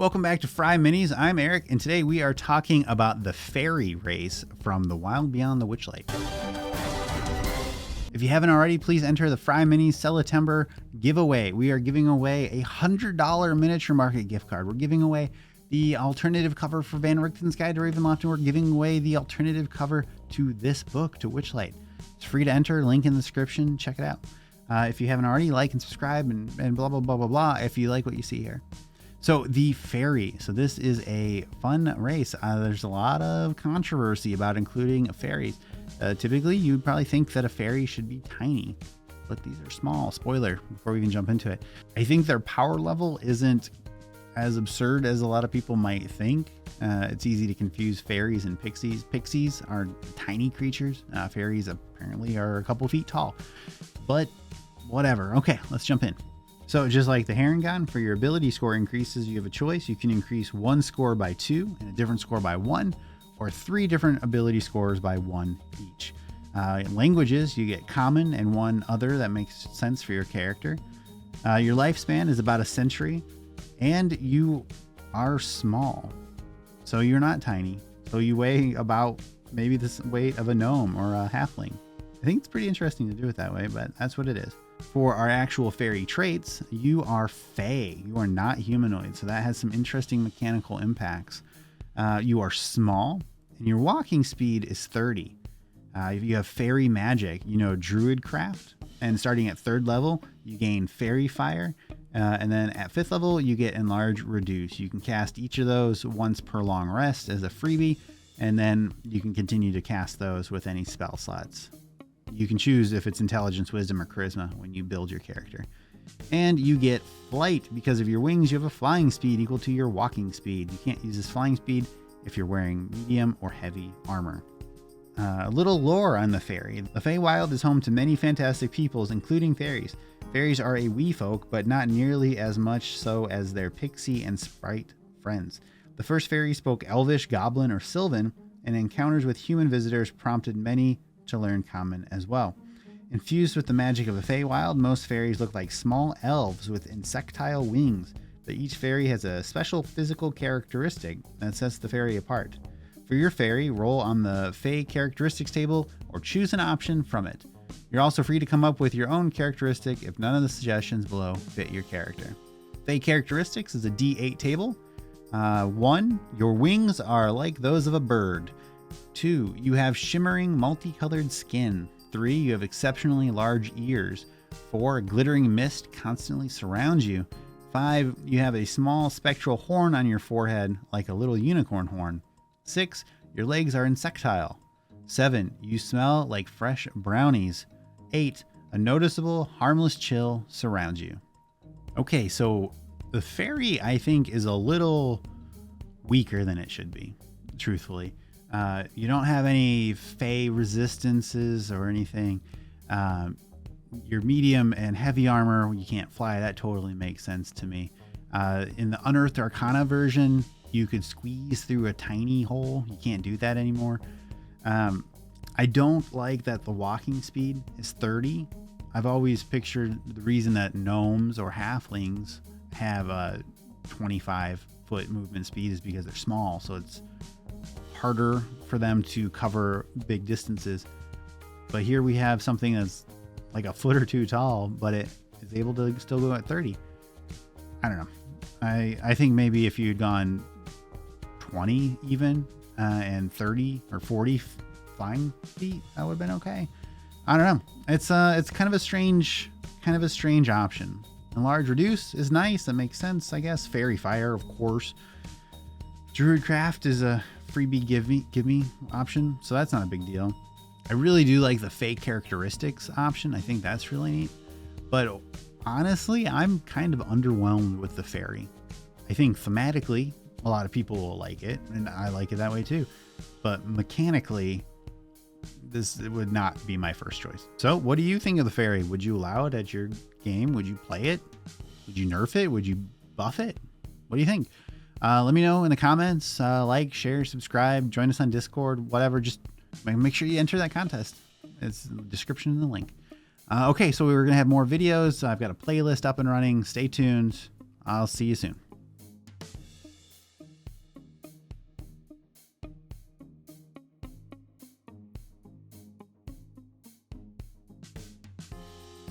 Welcome back to FryMinis. I'm Eric, and today we are talking about the fairy race from the Wild Beyond the Witchlight. If you haven't already, please enter the FryMinis September giveaway. We are giving away a $100 miniature market gift card. We're giving away the alternative cover for Van Richten's Guide to Ravenloft, and we're giving away the alternative cover to this book, to Witchlight. It's free to enter, link in the description, check it out. If you haven't already, like and subscribe and blah, blah, blah, blah, blah, if you like what you see here. So the fairy. So this is a fun race. There's a lot of controversy about including fairies. Typically, you'd probably think that a fairy should be tiny, but these are small. Spoiler, before we even jump into it. I think their power level isn't as absurd as a lot of people might think. It's easy to confuse fairies and pixies. Pixies are tiny creatures. Fairies apparently are a couple feet tall, but whatever. Okay, let's jump in. So just like the Harengon, for your ability score increases, you have a choice. You can increase one score by 2 and a different score by 1, or 3 different ability scores by 1 each. Languages, you get common and 1 other that makes sense for your character. Your lifespan is about a century, and you are small. So you're not tiny. So you weigh about maybe the weight of a gnome or a halfling. I think it's pretty interesting to do it that way, but that's what it is. For our actual fairy traits, you are fae. You are not humanoid, so that has some interesting mechanical impacts. You are small, and your walking speed is 30. If you have fairy magic, you know druid craft, and starting at 3rd level, you gain fairy fire, and then at 5th level, you get enlarge reduce. You can cast each of those once per long rest as a freebie, and then you can continue to cast those with any spell slots. You can choose if it's intelligence, wisdom, or charisma when you build your character. And you get flight. Because of your wings, you have a flying speed equal to your walking speed. You can't use this flying speed if you're wearing medium or heavy armor. A little lore on the fairy. The Feywild is home to many fantastic peoples, including fairies. Fairies are a wee folk, but not nearly as much so as their pixie and sprite friends. The first fairy spoke Elvish, Goblin, or Sylvan, and encounters with human visitors prompted many to learn common as well. Infused with the magic of the Feywild, most fairies look like small elves with insectile wings, but each fairy has a special physical characteristic that sets the fairy apart. For your fairy, roll on the Fey characteristics table or choose an option from it. You're also free to come up with your own characteristic if none of the suggestions below fit your character. Fey characteristics is a D8 table. 1, your wings are like those of a bird. 2, you have shimmering multicolored skin. 3, you have exceptionally large ears. 4, a glittering mist constantly surrounds you. 5, you have a small spectral horn on your forehead like a little unicorn horn. 6, your legs are insectile. 7, you smell like fresh brownies. 8, a noticeable harmless chill surrounds you. Okay, so the fairy, I think, is a little weaker than it should be, truthfully. You don't have any fey resistances or anything. Your medium and heavy armor, you can't fly. That totally makes sense to me. In the Unearthed Arcana version, you could squeeze through a tiny hole. You can't do that anymore. I don't like that the walking speed is 30. I've always pictured the reason that gnomes or halflings have a 25-foot movement speed is because they're small, so it's harder for them to cover big distances. But here we have something that's like a foot or 2 tall, but it is able to still go at 30. I don't know. I think maybe if you'd gone 20 even and 30 or 40 flying feet, that would have been okay. I don't know. It's kind of a strange option. Enlarge reduce is nice. That makes sense, I guess. Fairy fire, of course. Druid craft is a freebie give me option, so that's not a big deal. I really do like the fake characteristics option. I think that's really neat. But honestly, I'm kind of underwhelmed with the fairy. I think thematically, a lot of people will like it, and I like it that way too. But mechanically, this would not be my first choice. So what do you think of the fairy? Would you allow it at your game? Would you play it? Would you nerf it? Would you buff it? What do you think? Let me know in the comments. Like, share, subscribe, join us on Discord, whatever. Just make sure you enter that contest. It's in the description in the link. Okay, so we're going to have more videos. I've got a playlist up and running. Stay tuned. I'll see you soon.